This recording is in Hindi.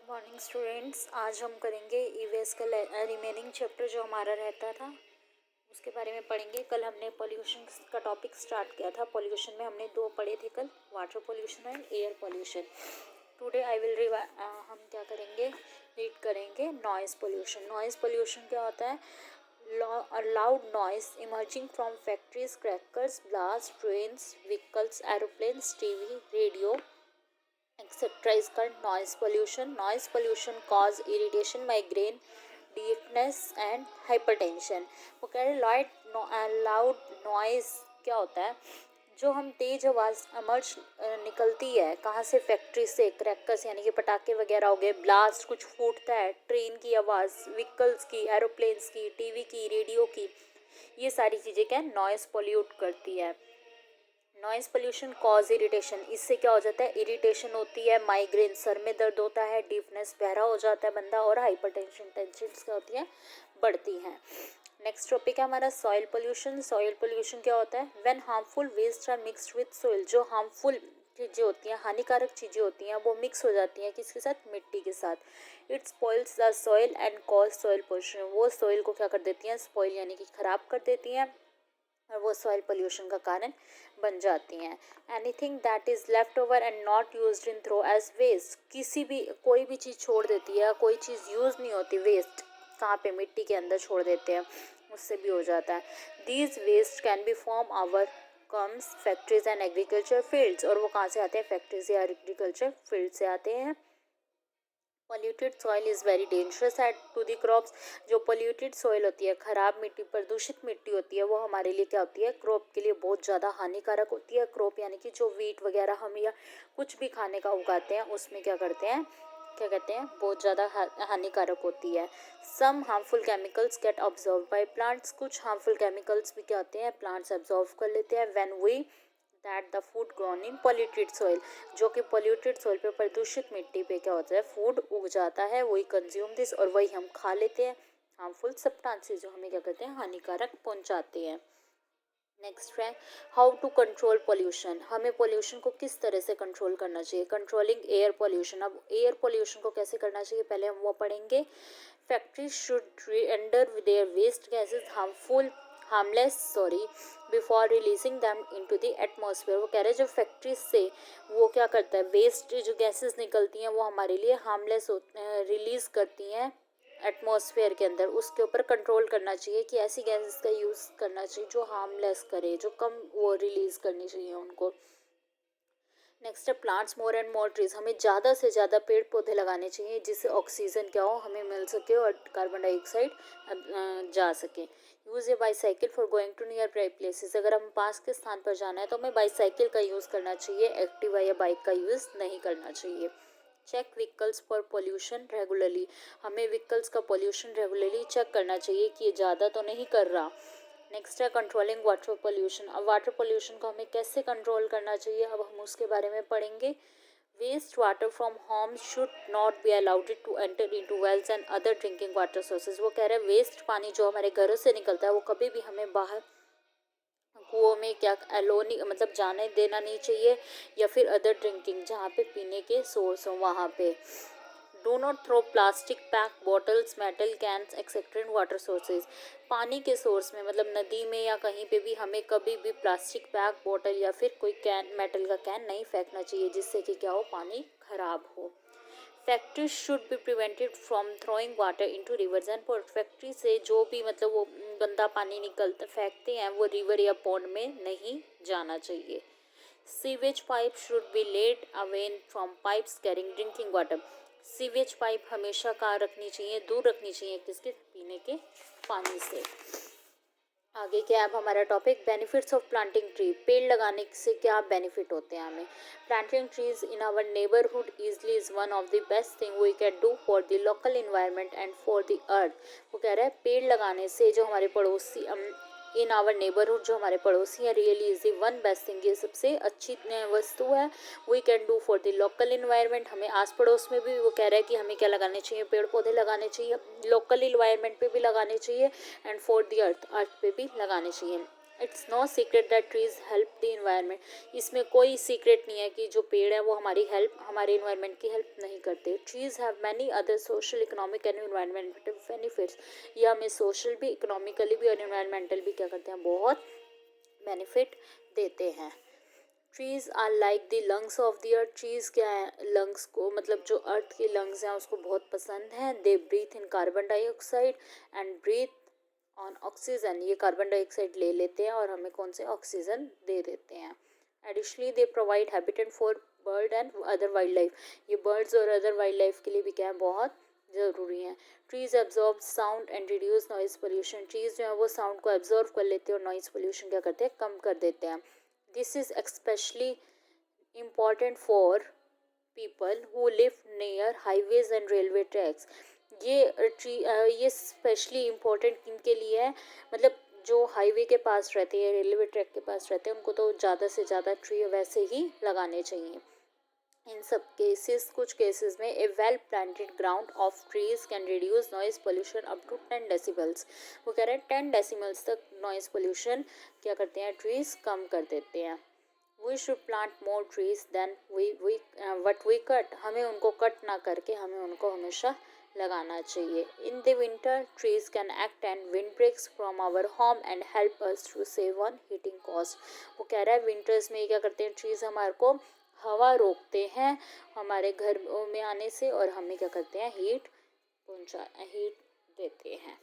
मॉर्निंग स्टूडेंट्स, आज हम करेंगे ईवीएस का रिमेनिंग चैप्टर जो हमारा रहता था उसके बारे में पढ़ेंगे। कल हमने पोल्यूशन का टॉपिक स्टार्ट किया था। पोल्यूशन में हमने दो पढ़े थे कल, water pollution and air pollution. Today I will हम क्या करेंगे, रीड करेंगे नॉइज़ पोल्यूशन। नॉइज़ पोल्यूशन क्या होता है? Loud noise emerging from factories, crackers, blast, trains, vehicles, aeroplanes, TV, radio etc. is called noise pollution. Noise pollution cause irritation, migraine, deafness and hypertension. वो कह रहे लाउड नॉइज क्या होता है? जो हम तेज आवाज़ अमर्ज निकलती है कहाँ से? फैक्ट्री से, क्रैकर्स यानी कि पटाखे वगैरह हो गए, ब्लास्ट कुछ फूटता है, ट्रेन की आवाज़, व्हीकल्स की, एरोप्लेन्स की, टीवी की, रेडियो की, ये सारी चीज़ें क्या नॉइज़ पोल्यूट करती है। नॉइज़ पोल्यूशन कॉज इरिटेशन, इससे क्या हो जाता है? इरिटेशन होती है, माइग्रेन सर में दर्द होता है, डीफनेस बहरा हो जाता है बंदा, और हाइपरटेंशन टेंशन क्या होती है? बढ़ती हैं। नेक्स्ट टॉपिक है हमारा सॉइल पोल्यूशन। सॉइल पोल्यूशन क्या होता है? When harmful waste are mixed with soil, जो हार्मफुल चीज़ें होती हैं, हानिकारक चीज़ें होती हैं, वो मिक्स हो जाती हैं किसके साथ? मिट्टी के साथ। It spoils the soil and cause soil pollution, वो सॉइल को क्या कर देती हैं? स्पॉइल यानी कि खराब कर देती हैं, और वो सॉइल पोल्यूशन का कारण बन जाती हैं। Anything that is left over and not used in throw as waste, कोई भी चीज़ छोड़ देती है, कोई चीज़ यूज़ नहीं होती, वेस्ट कहाँ पे? मिट्टी के अंदर छोड़ देते हैं, उससे भी हो जाता है। These waste can be from our comes factories and agriculture fields, और वो कहाँ से आते हैं? फैक्ट्रीज या एग्रीकल्चर फील्ड से आते हैं। Polluted soil is very dangerous at to the crops, जो पॉल्यूटेड सॉइल होती है, खराब मिट्टी, प्रदूषित मिट्टी होती है, वो हमारे लिए क्या होती है? क्रॉप के लिए बहुत ज़्यादा हानिकारक होती है। क्रॉप यानी कि जो वीट वगैरह हम या कुछ भी खाने का उगाते हैं उसमें क्या करते हैं, क्या कहते हैं, बहुत ज़्यादा हानिकारक होती है। Some harmful chemicals get observe by plants, कुछ हार्मफुल केमिकल्स भी क्या होते हैं? प्लांट्स एब्जॉर्व कर लेते हैं। When we that the food grown in polluted soil, जो कि पॉल्यूटेड सॉइल पे, प्रदूषित मिट्टी पे क्या होता है? फूड उग जाता है, वही कंज्यूम दिस, और वही हम खा लेते हैं। हार्मफुल सब्सटेंसेस जो हमें क्या करते हैं? हानिकारक पहुंचाते हैं। नेक्स्ट है हाउ टू कंट्रोल पोल्यूशन, हमें पोल्यूशन को किस तरह से कंट्रोल करना चाहिए। कंट्रोलिंग एयर पोल्यूशन, अब एयर पोल्यूशन को कैसे करना चाहिए पहले हम वो पढ़ेंगे। Factories should render their waste gases harmless before releasing them into the atmosphere. वो कह रहे हैं जो फैक्ट्रीज से वो क्या करता है, वेस्ट जो गैसेस निकलती हैं वो हमारे लिए हार्मलेस रिलीज करती हैं एटमॉस्फेयर के अंदर, उसके ऊपर कंट्रोल करना चाहिए कि ऐसी गैसेस का यूज़ करना चाहिए जो हार्मलेस करे, जो कम वो रिलीज़ करनी चाहिए उनको। नेक्स्ट है plants more and more trees, हमें ज़्यादा से ज़्यादा पेड़ पौधे लगाने चाहिए जिससे ऑक्सीजन क्या हो, हमें मिल सके और कार्बन डाइऑक्साइड जा सके। Use a bicycle for going to nearby places, अगर हम पास के स्थान पर जाना है तो हमें बाईसाइकिल का यूज़ करना चाहिए, एक्टिवा या बाइक का यूज़ नहीं करना चाहिए। Check vehicles for pollution regularly, हमें व्हीकल्स का पोल्यूशन रेगुलरली चेक करना चाहिए कि ये ज़्यादा तो नहीं कर रहा। नेक्स्ट है कंट्रोलिंग वाटर पोल्यूशन, अब वाटर पोल्यूशन को हमें कैसे कंट्रोल करना चाहिए, अब हम उसके बारे में पढ़ेंगे। Waste water from homes should not be allowed to enter into wells and other drinking water sources, वो कह रहे हैं वेस्ट पानी जो हमारे घरों से निकलता है वो कभी भी हमें बाहर कुओं में क्या अलो नहीं, मतलब जाने देना नहीं चाहिए, या फिर अदर ड्रिंकिंग जहाँ पे पीने के सोर्स हो वहाँ पे। Do not throw plastic pack bottles, metal cans etcetera in water sources, पानी के सोर्स में मतलब नदी में या कहीं पे भी हमें कभी भी प्लास्टिक पैक बॉटल या फिर कोई कैन, मेटल का कैन नहीं फेंकना चाहिए जिससे कि क्या हो, पानी खराब हो। Factories should be prevented from throwing water into reverse and port, factory से जो भी मतलब वो गंदा पानी निकलता फेंकते हैं वो रिवर या पॉन्ड में नहीं जाना चाहिए। Sewage pipe should be laid away from pipes carrying drinking water, sewage pipe हमेशा कहाँ रखनी चाहिए? दूर रखनी चाहिए किसके? पीने के पानी से। आगे क्या है अब हमारा topic, benefits of planting tree, पेड़ लगाने से क्या बेनिफिट होते हैं हमें। Planting trees in our neighbourhood easily is one of the best thing we can do for the local environment and for the earth, वो कह रहा है पेड़ लगाने से जो हमारे पड़ोसी इन आवर नेबरहुड जो हमारे पड़ोसी हैं, really is the one best thing, ये सबसे अच्छी वस्तु है। We can do for the local environment, हमें आस पड़ोस में भी वो कह रहा है कि हमें क्या लगाने चाहिए, पेड़ पौधे लगाने चाहिए, लोकल इन्वायरमेंट पे भी लगाने चाहिए, and for the earth, earth पे भी लगाने चाहिए। It's no secret that trees help the environment. इसमें कोई सीक्रेट नहीं है कि जो पेड़ है वो हमारी हेल्प, हमारे इन्वायरमेंट की हेल्प नहीं करते। Trees have many other social, economic and environmental benefits. ये हमें सोशल भी, इकोनॉमिकली भी और इन्वायरमेंटल भी क्या करते हैं, बहुत बेनिफिट देते हैं। Trees are like the lungs of the earth. Trees क्या है, लंग्स को मतलब जो अर्थ के लंग्स हैं उसको बहुत पसंद है। They breathe in carbon dioxide and breathe on oxygen. ये कार्बन डाइऑक्साइड ले लेते हैं और हमें कौन से ऑक्सीजन दे देते हैं। Additionally they provide habitat for bird and other wild life. ये बर्ड्स और अदर वाइल्ड लाइफ के लिए भी क्या है, बहुत ज़रूरी हैं। Trees absorb sound and reduce noise pollution. Trees जो है वो साउंड को एब्जॉर्व कर लेते हैं और नॉइज पोल्यूशन क्या करते हैं, कम कर देते हैं। This is especially important for people who live near highways and railway tracks. ये स्पेशली इम्पोर्टेंट किनके लिए है, मतलब जो हाईवे के पास रहते हैं, रेलवे ट्रैक के पास रहते हैं, उनको तो ज़्यादा से ज़्यादा ट्री वैसे ही लगाने चाहिए। इन सब केसेस, कुछ केसेस में a well planted ground of trees can reduce noise pollution up to 10 decibels. वो कह रहे हैं 10 डेसिबल्स तक नॉइज पोल्यूशन क्या करते हैं, ट्रीज कम कर देते हैं। We should plant more trees then what we cut. हमें उनको कट ना करके हमें उनको हमेशा लगाना चाहिए। In the winter trees can act and wind breaks from our home and help us to save on heating cost. वो कह रहा है विंटर्स में क्या करते हैं, ट्रीज हमारे को हवा रोकते हैं हमारे घर में आने से और हमें क्या करते हैं, हीट देते हैं।